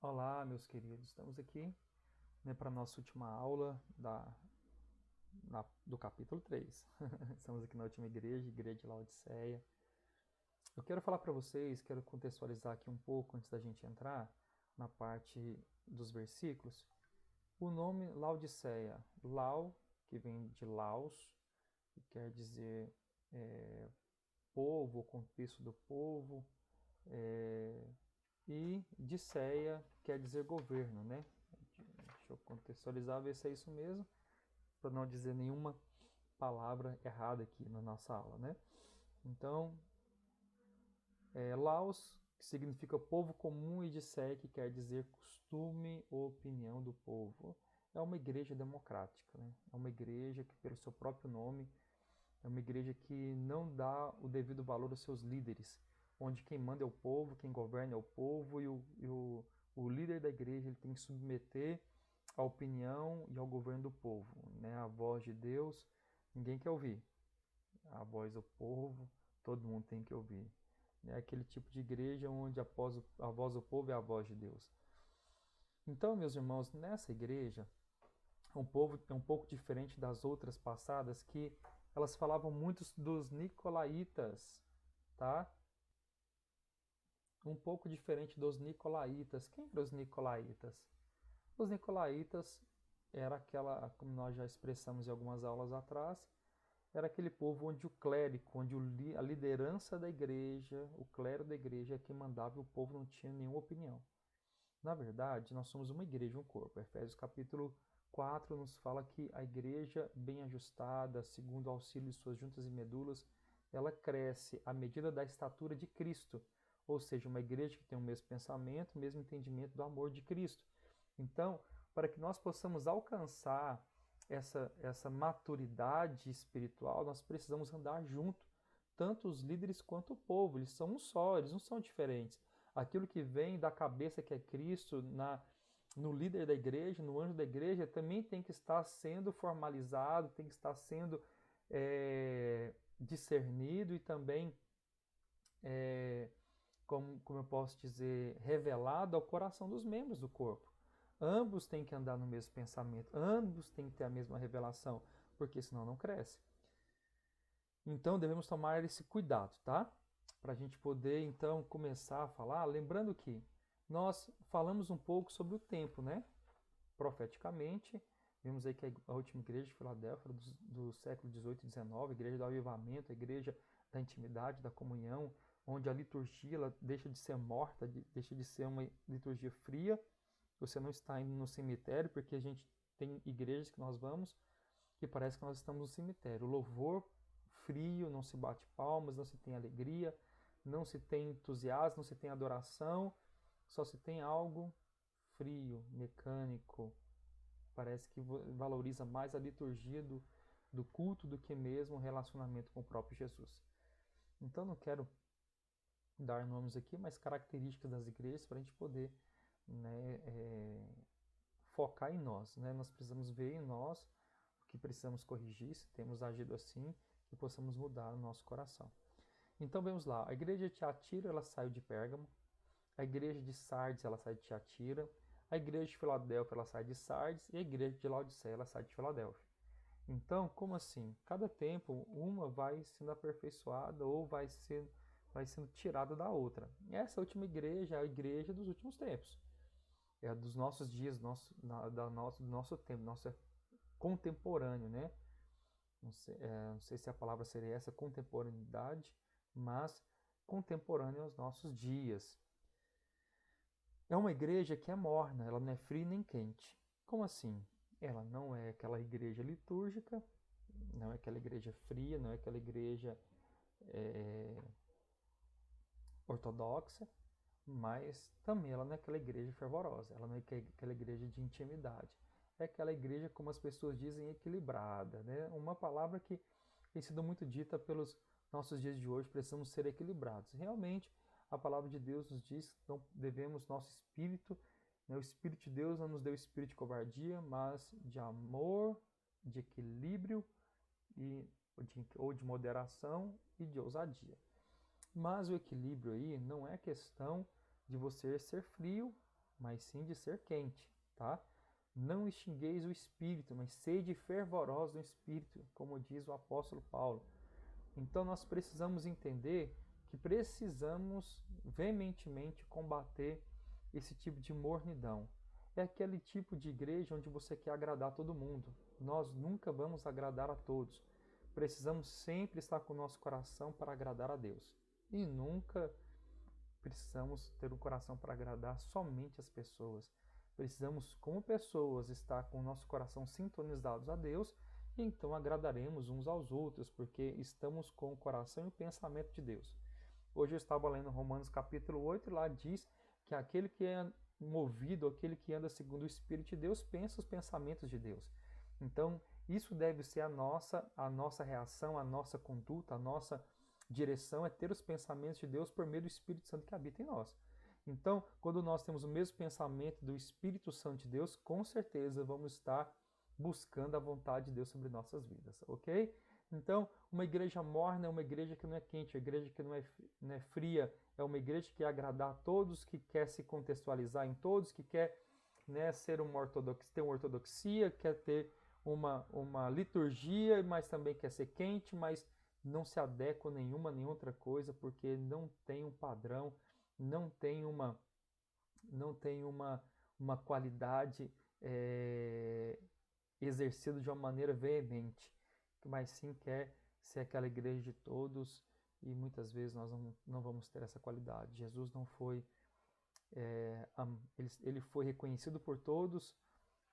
Olá, meus queridos. Estamos aqui, para a nossa última aula do capítulo 3. Estamos aqui na última igreja, igreja de Laodiceia. Eu quero falar para vocês, quero contextualizar aqui um pouco antes da gente entrar na parte dos versículos. O nome Laodiceia, Lau, que vem de Laos, que quer dizer povo, contexto do povo, e Diceia quer dizer governo, né? Deixa eu contextualizar, ver se é isso mesmo, para não dizer nenhuma palavra errada aqui na nossa aula, né? Então, Laos, que significa povo comum, e Diceia, que quer dizer costume ou opinião do povo. É uma igreja democrática, né? É uma igreja que, pelo seu próprio nome, é uma igreja que não dá o devido valor aos seus líderes, onde quem manda é o povo, quem governa é o povo, o líder da igreja ele tem que submeter à opinião e ao governo do povo, né? A voz de Deus, ninguém quer ouvir. A voz do povo, todo mundo tem que ouvir. É aquele tipo de igreja onde a voz do povo é a voz de Deus. Então, meus irmãos, nessa igreja, um povo é um pouco diferente das outras passadas, que elas falavam muito dos nicolaítas, tá? Um pouco diferente dos nicolaítas. Quem eram os nicolaítas? Os nicolaítas era aquela, como nós já expressamos em algumas aulas atrás, era aquele povo onde o clérigo, onde a liderança da igreja, o clero da igreja é que mandava e o povo não tinha nenhuma opinião. Na verdade, nós somos uma igreja, um corpo. Efésios capítulo 4 nos fala que a igreja bem ajustada, segundo o auxílio de suas juntas e medulas, ela cresce à medida da estatura de Cristo. Ou seja, uma igreja que tem o mesmo pensamento, o mesmo entendimento do amor de Cristo. Então, para que nós possamos alcançar essa maturidade espiritual, nós precisamos andar junto, tanto os líderes quanto o povo. Eles são um só, eles não são diferentes. Aquilo que vem da cabeça que é Cristo, no líder da igreja, no anjo da igreja, também tem que estar sendo formalizado, tem que estar sendo discernido e também, como eu posso dizer, revelado ao coração dos membros do corpo. Ambos têm que andar no mesmo pensamento, ambos têm que ter a mesma revelação, porque senão não cresce. Então devemos tomar esse cuidado, tá? Para a gente poder então começar a falar, lembrando que nós falamos um pouco sobre o tempo, né? Profeticamente, vimos aí que a última igreja de Filadélfia do século 18 e 19, a igreja do avivamento, a igreja da intimidade, da comunhão, onde a liturgia ela deixa de ser morta, deixa de ser uma liturgia fria. Você não está indo no cemitério, porque a gente tem igrejas que nós vamos que parece que nós estamos no cemitério. O louvor frio, não se bate palmas, não se tem alegria, não se tem entusiasmo, não se tem adoração, só se tem algo frio, mecânico. Parece que valoriza mais a liturgia do culto do que mesmo o relacionamento com o próprio Jesus. Então não quero dar nomes aqui, mas características das igrejas para a gente poder, né, focar em nós. Né? Nós precisamos ver em nós o que precisamos corrigir, se temos agido assim, que possamos mudar o nosso coração. Então vamos lá, a igreja de Tiatira ela saiu de Pérgamo, a igreja de Sardes ela sai de Tiatira, a igreja de Filadélfia ela sai de Sardes e a igreja de Laodiceia ela sai de Filadélfia. Então, como assim? Cada tempo uma vai sendo aperfeiçoada ou vai sendo tirada da outra. Essa última igreja é a igreja dos últimos tempos. É dos nossos dias, do nosso tempo, nosso contemporâneo, né? Não sei se a palavra seria essa, contemporaneidade, mas contemporânea aos nossos dias. É uma igreja que é morna, ela não é fria nem quente. Como assim? Ela não é aquela igreja litúrgica, não é aquela igreja fria, não é aquela igreja ortodoxa, mas também ela não é aquela igreja fervorosa, ela não é aquela igreja de intimidade. É aquela igreja, como as pessoas dizem, equilibrada. Né? Uma palavra que tem sido muito dita pelos nossos dias de hoje, precisamos ser equilibrados. Realmente, a palavra de Deus nos diz que não devemos nosso espírito, né? O Espírito de Deus não nos deu espírito de covardia, mas de amor, de equilíbrio, ou de moderação e de ousadia. Mas o equilíbrio aí não é questão de você ser frio mas sim de ser quente, tá? Não extingueis o espírito, mas sede fervorosos no espírito, como diz o apóstolo Paulo. Então nós precisamos entender que precisamos veementemente combater esse tipo de mornidão. É aquele tipo de igreja onde você quer agradar todo mundo. Nós nunca vamos agradar a todos. Precisamos sempre estar com o nosso coração para agradar a Deus. E nunca precisamos ter um coração para agradar somente as pessoas. Precisamos, como pessoas, estar com o nosso coração sintonizados a Deus e então agradaremos uns aos outros, porque estamos com o coração e o pensamento de Deus. Hoje eu estava lendo Romanos capítulo 8 e lá diz que aquele que é movido, aquele que anda segundo o Espírito de Deus, pensa os pensamentos de Deus. Então, isso deve ser a nossa reação, a nossa conduta, a nossa direção é ter os pensamentos de Deus por meio do Espírito Santo que habita em nós. Então, quando nós temos o mesmo pensamento do Espírito Santo de Deus, com certeza vamos estar buscando a vontade de Deus sobre nossas vidas, ok? Então, uma igreja morna é uma igreja que não é quente, uma igreja que não é fria, é uma igreja que quer agradar a todos, que quer se contextualizar em todos, que quer, né, ter uma ortodoxia, quer ter uma liturgia, mas também quer ser quente, mas não se adequa a nem outra coisa, porque não tem um padrão, não tem uma qualidade exercida de uma maneira veemente, mas sim quer ser aquela igreja de todos, e muitas vezes nós não vamos ter essa qualidade. Jesus não foi, ele foi reconhecido por todos,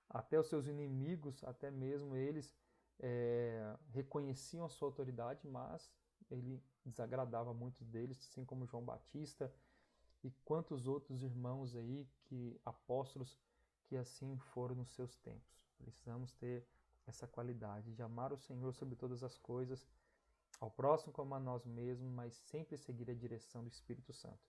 até os seus inimigos, até mesmo eles reconheciam a sua autoridade, mas ele desagradava muitos deles, assim como João Batista e quantos outros irmãos aí, apóstolos, que assim foram nos seus tempos. Precisamos ter essa qualidade de amar o Senhor sobre todas as coisas, ao próximo como a nós mesmos, mas sempre seguir a direção do Espírito Santo.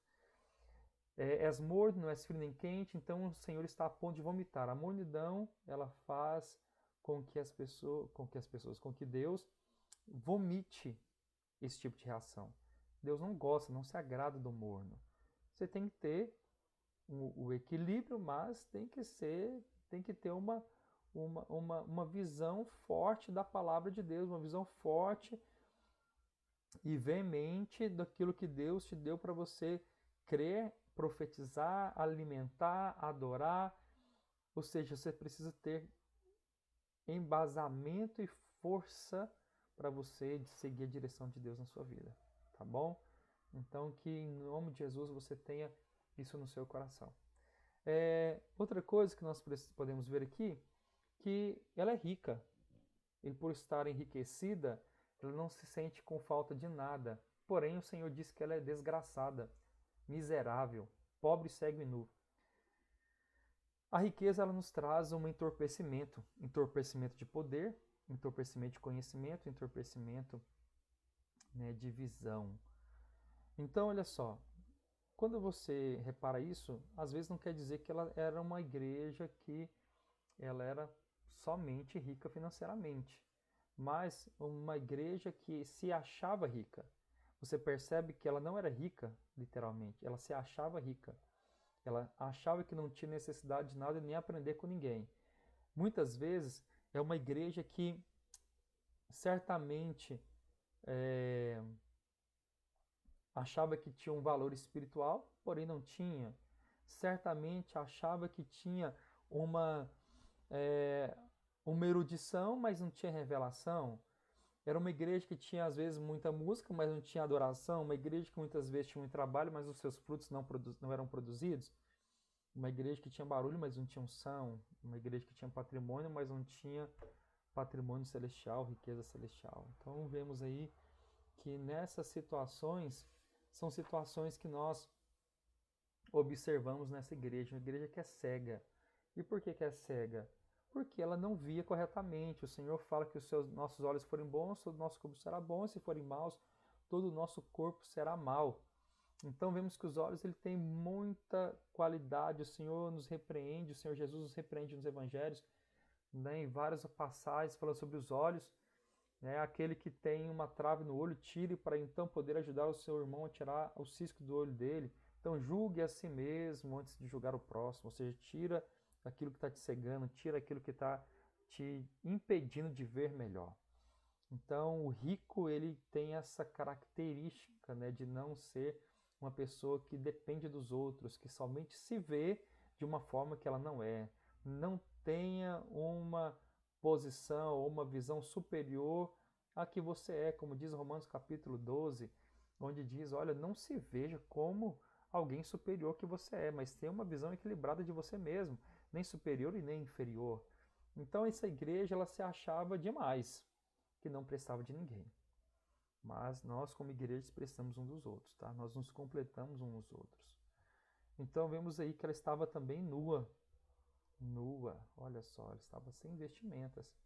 És morno, não és frio nem quente, então o Senhor está a ponto de vomitar. A mornidão, ela faz com que Deus vomite esse tipo de reação. Deus não gosta, não se agrada do morno. Você tem que ter o equilíbrio, mas tem que ter uma visão forte da palavra de Deus, uma visão forte e veemente daquilo que Deus te deu para você crer, profetizar, alimentar, adorar. Ou seja, você precisa ter embasamento e força para você seguir a direção de Deus na sua vida, tá bom? Então, que em nome de Jesus você tenha isso no seu coração. Outra coisa que nós podemos ver aqui, que ela é rica. E por estar enriquecida, ela não se sente com falta de nada. Porém, o Senhor diz que ela é desgraçada, miserável, pobre, cego e nu. A riqueza ela nos traz um entorpecimento de poder, entorpecimento de conhecimento, entorpecimento, né, de visão. Então, olha só, quando você repara isso, às vezes não quer dizer que ela era uma igreja que ela era somente rica financeiramente, mas uma igreja que se achava rica. Você percebe que ela não era rica, literalmente, ela se achava rica. Ela achava que não tinha necessidade de nada nem aprender com ninguém. Muitas vezes é uma igreja que certamente achava que tinha um valor espiritual, porém não tinha. Certamente achava que tinha uma erudição, mas não tinha revelação. Era uma igreja que tinha às vezes muita música, mas não tinha adoração. Uma igreja que muitas vezes tinha muito trabalho, mas os seus frutos não eram produzidos. Uma igreja que tinha barulho, mas não tinha unção. Uma igreja que tinha patrimônio, mas não tinha patrimônio celestial, riqueza celestial. Então vemos aí que nessas situações, são situações que nós observamos nessa igreja. Uma igreja que é cega. E por que é cega? Porque ela não via corretamente. O Senhor fala que se os nossos olhos forem bons, todo o nosso corpo será bom, e se forem maus, todo o nosso corpo será mau. Então vemos que os olhos ele tem muita qualidade. O Senhor nos repreende, o Senhor Jesus nos repreende nos evangelhos, né, em várias passagens falando sobre os olhos. Né, aquele que tem uma trave no olho, tire para então poder ajudar o seu irmão a tirar o cisco do olho dele. Então julgue a si mesmo antes de julgar o próximo, ou seja, tira aquilo que está te cegando, tira aquilo que está te impedindo de ver melhor. Então o rico ele tem essa característica, né, de não ser uma pessoa que depende dos outros, que somente se vê de uma forma que ela não é. Não tenha uma posição ou uma visão superior a que você é, como diz Romanos capítulo 12, onde diz, olha, não se veja como alguém superior que você é, mas tenha uma visão equilibrada de você mesmo, nem superior e nem inferior. Então essa igreja ela se achava demais, que não prestava de ninguém. Mas nós, como igreja, precisamos um dos outros, tá? Nós nos completamos uns nos outros. Então vemos aí que ela estava também nua. Nua, olha só, ela estava sem vestimentas.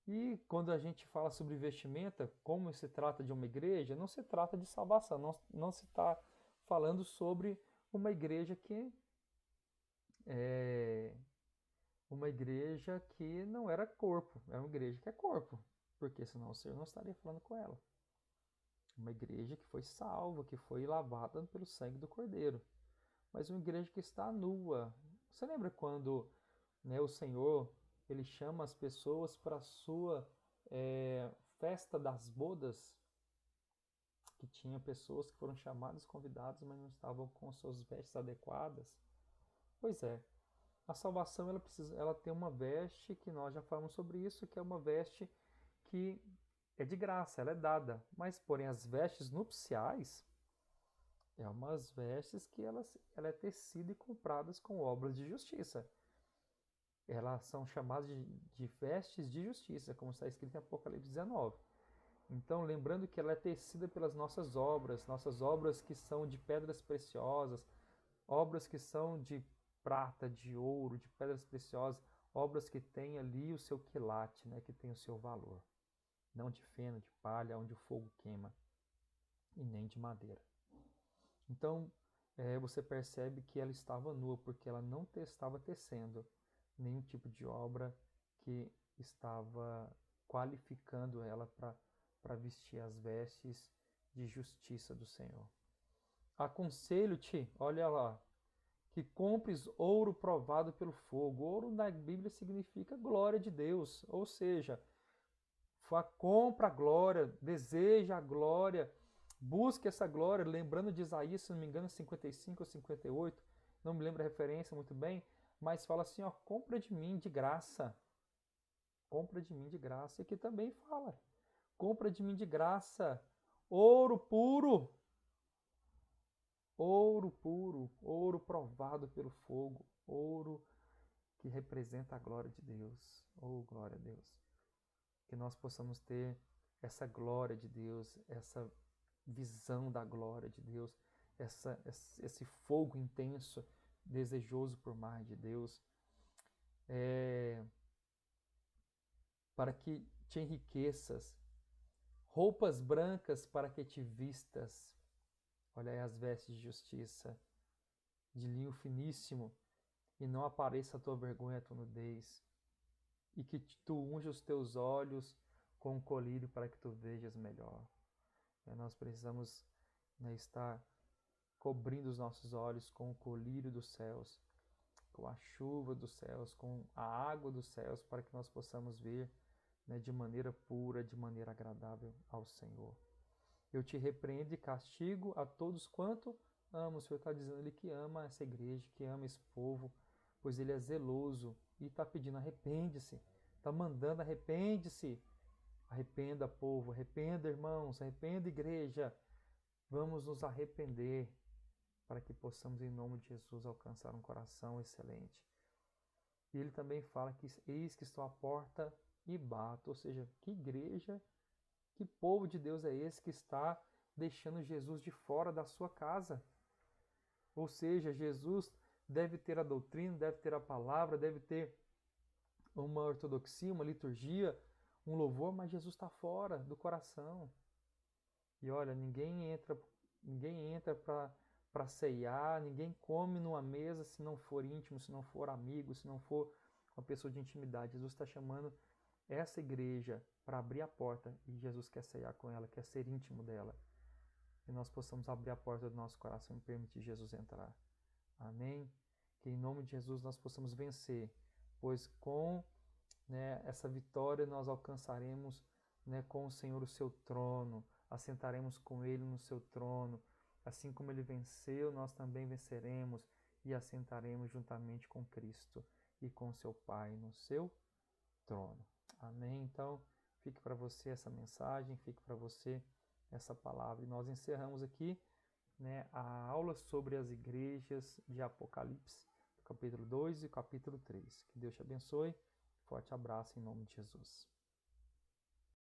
E quando a gente fala sobre vestimenta, como se trata de uma igreja, não se trata de salvação, não se está falando sobre uma igreja que é uma igreja que não era corpo, é uma igreja que é corpo, porque senão o Senhor não estaria falando com ela. Uma igreja que foi salva, que foi lavada pelo sangue do Cordeiro. Mas uma igreja que está nua. Você lembra quando, né, o Senhor ele chama as pessoas para a sua festa das bodas? Que tinha pessoas que foram chamadas, convidadas, mas não estavam com suas vestes adequadas. Pois é, a salvação ela tem uma veste que nós já falamos sobre isso, que é uma veste que é de graça, ela é dada. Mas, porém, as vestes nupciais é umas vestes que ela é tecida e compradas com obras de justiça. Elas são chamadas de vestes de justiça, como está escrito em Apocalipse 19. Então, lembrando que ela é tecida pelas nossas obras que são de pedras preciosas, obras que são de prata, de ouro, de pedras preciosas, obras que têm ali o seu quilate, né, que tem o seu valor. Não de feno, de palha, onde o fogo queima, e nem de madeira. Então, você percebe que ela estava nua, porque ela não estava tecendo nenhum tipo de obra que estava qualificando ela para vestir as vestes de justiça do Senhor. Aconselho-te, olha lá, que compres ouro provado pelo fogo. Ouro na Bíblia significa glória de Deus, ou seja, compra a glória, deseja a glória, busque essa glória, lembrando de Isaías, se não me engano, 55 ou 58, não me lembro a referência muito bem, mas fala assim, ó, compra de mim de graça. Compra de mim de graça. E aqui também fala, compra de mim de graça, ouro puro, ouro provado pelo fogo, ouro que representa a glória de Deus. Oh, glória a Deus. Que nós possamos ter essa glória de Deus, essa visão da glória de Deus, esse fogo intenso, desejoso por mais de Deus, para que te enriqueças, roupas brancas para que te vistas. Olha aí as vestes de justiça, de linho finíssimo, e não apareça a tua vergonha, a tua nudez, e que tu unja os teus olhos com um colírio para que tu vejas melhor. Nós precisamos, né, estar cobrindo os nossos olhos com o colírio dos céus, com a chuva dos céus, com a água dos céus, para que nós possamos ver, né, de maneira pura, de maneira agradável ao Senhor. Eu te repreendo e castigo a todos quanto amo. O Senhor está dizendo ali que ama essa igreja, que ama esse povo, pois Ele é zeloso e está pedindo arrepende-se, está mandando arrepende-se. Arrependa, povo, arrependa, irmãos, arrependa, igreja. Vamos nos arrepender para que possamos, em nome de Jesus, alcançar um coração excelente. E ele também fala que eis que estou à porta e bato. Ou seja, que igreja, que povo de Deus é esse que está deixando Jesus de fora da sua casa? Ou seja, Jesus deve ter a doutrina, deve ter a palavra, deve ter uma ortodoxia, uma liturgia, um louvor, mas Jesus está fora do coração. E olha, ninguém entra para ceiar, ninguém come numa mesa se não for íntimo, se não for amigo, se não for uma pessoa de intimidade. Jesus está chamando essa igreja para abrir a porta e Jesus quer ceiar com ela, quer ser íntimo dela. que nós possamos abrir a porta do nosso coração e permitir Jesus entrar. Amém? Que em nome de Jesus nós possamos vencer, pois com, né, essa vitória nós alcançaremos, né, com o Senhor o seu trono, assentaremos com Ele no seu trono, assim como Ele venceu, nós também venceremos e assentaremos juntamente com Cristo e com seu Pai no seu trono. Amém? Então, fique para você essa mensagem, fique para você essa palavra. E nós encerramos aqui, né, a aula sobre as igrejas de Apocalipse, capítulo 2 e capítulo 3. Que Deus te abençoe. Forte abraço em nome de Jesus.